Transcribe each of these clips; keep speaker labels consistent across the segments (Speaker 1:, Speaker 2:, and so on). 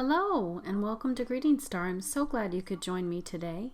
Speaker 1: Hello and welcome to Greetingstar. I'm so glad you could join me today.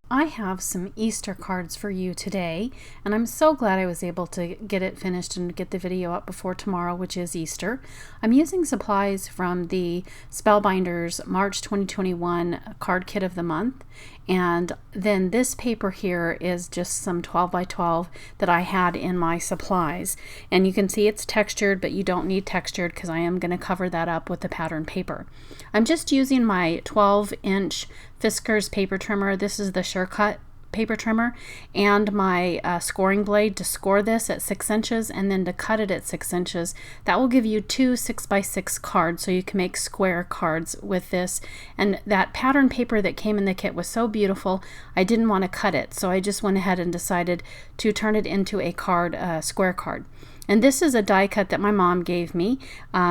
Speaker 1: I have some Easter cards for you today, and I'm so glad I was able to get it finished and get the video up before tomorrow, which is Easter. I'm using supplies from the Spellbinders March 2021 card kit of the month, and then this paper here is just some 12 by 12 that I had in my supplies. And you can see it's textured, but you don't need textured because I am going to cover that up with the pattern paper. I'm just using my 12-inch Fiskars paper trimmer. This is the Sure Cut paper trimmer, and my scoring blade to score this at 6 inches and then to cut it at 6 inches. That will give you two 6x6 cards, so you can make square cards with this. And that pattern paper that came in the kit was so beautiful, I didn't want to cut it, so I just went ahead and decided to turn it into a card, square card. And this is a die cut that my mom gave me.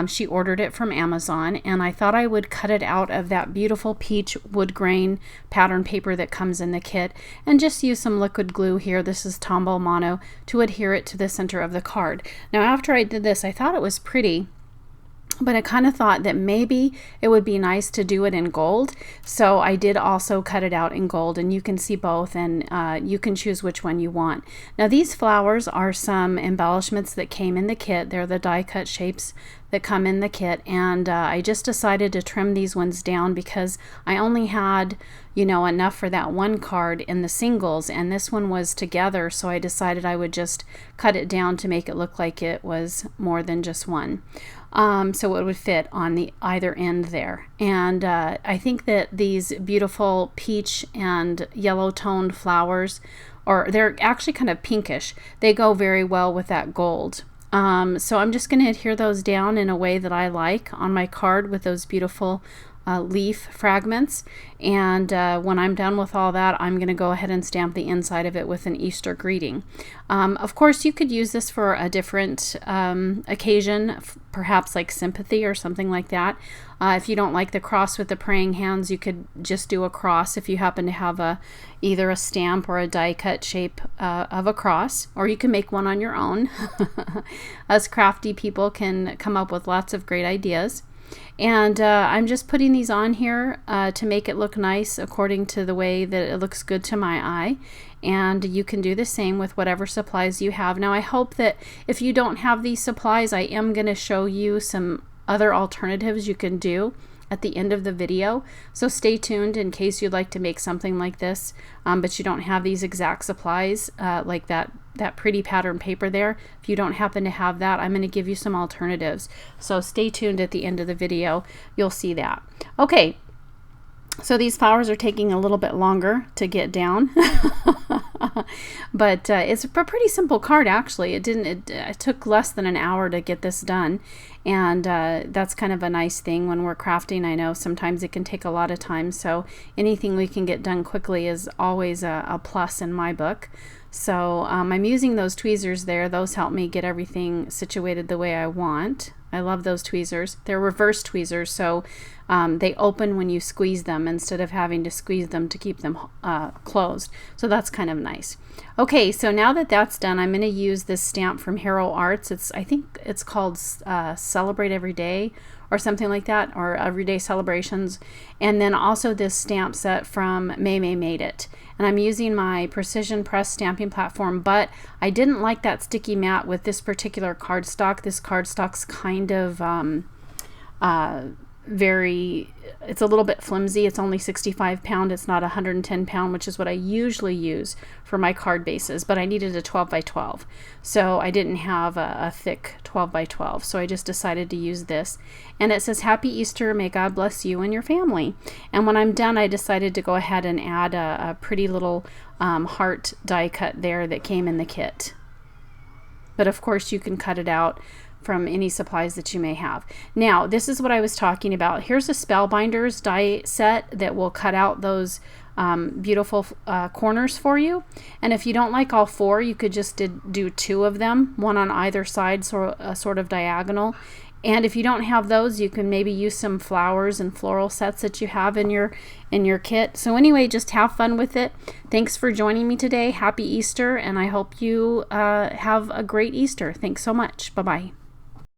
Speaker 1: She ordered it from Amazon, and I thought I would cut it out of that beautiful peach wood grain pattern paper that comes in the kit and just use some liquid glue here. This is Tombow Mono to adhere it to the center of the card. Now after I did this, I thought it was pretty, but I kind of thought that maybe it would be nice to do it in gold. So I did also cut it out in gold, and you can see both, and you can choose which one you want. Now these flowers are some embellishments that came in the kit. They're the die cut shapes that come in the kit, and I just decided to trim these ones down because I only had, you know, enough for that one card in the singles, and this one was together, so I decided I would just cut it down to make it look like it was more than just one. So it would fit on the either end there. And I think that these beautiful peach and yellow toned flowers, or they're actually kind of pinkish, they go very well with that gold. So I'm just going to adhere those down in a way that I like on my card with those beautiful leaf fragments, and when I'm done with all that, I'm going to go ahead and stamp the inside of it with an Easter greeting. Of course, you could use this for a different occasion, perhaps like sympathy or something like that. If you don't like the cross with the praying hands, you could just do a cross if you happen to have either a stamp or a die cut shape of a cross, or you can make one on your own. Us crafty people can come up with lots of great ideas. And I'm just putting these on here to make it look nice according to the way that it looks good to my eye. And you can do the same with whatever supplies you have. Now I hope that if you don't have these supplies, I am going to show you some other alternatives you can do at the end of the video. So stay tuned in case you'd like to make something like this, but you don't have these exact supplies like that pretty pattern paper there. If you don't happen to have that, I'm going to give you some alternatives. So stay tuned at the end of the video. You'll see that. Okay, so these flowers are taking a little bit longer to get down. But it's a pretty simple card, actually. It took less than an hour to get this done, and that's kind of a nice thing when we're crafting. I know sometimes it can take a lot of time, so anything we can get done quickly is always a plus in my book. So I'm using those tweezers there. Those help me get everything situated the way I want. I love those tweezers. They're reverse tweezers, so they open when you squeeze them instead of having to squeeze them to keep them closed. So that's kind of nice. Okay, so now that that's done, I'm going to use this stamp from Hero Arts. I think it's called Celebrate Every Day or something like that, or Everyday Celebrations. And then also this stamp set from May Made It. And I'm using my precision press stamping platform, but I didn't like that sticky mat with this particular cardstock. This cardstock's kind of it's a little bit flimsy. It's only 65 pound. It's not 110 pound, which is what I usually use for my card bases, but I needed a 12 by 12. So I didn't have a thick 12 by 12. So I just decided to use this. And it says, Happy Easter. May God bless you and your family. And when I'm done, I decided to go ahead and add a pretty little heart die cut there that came in the kit. But of course you can cut it out from any supplies that you may have. Now, this is what I was talking about. Here's a Spellbinders die set that will cut out those beautiful corners for you. And if you don't like all four, you could just do two of them, one on either side, sort of diagonal. And if you don't have those, you can maybe use some flowers and floral sets that you have in your kit. So anyway, just have fun with it. Thanks for joining me today. Happy Easter, and I hope you have a great Easter. Thanks so much. Bye-bye.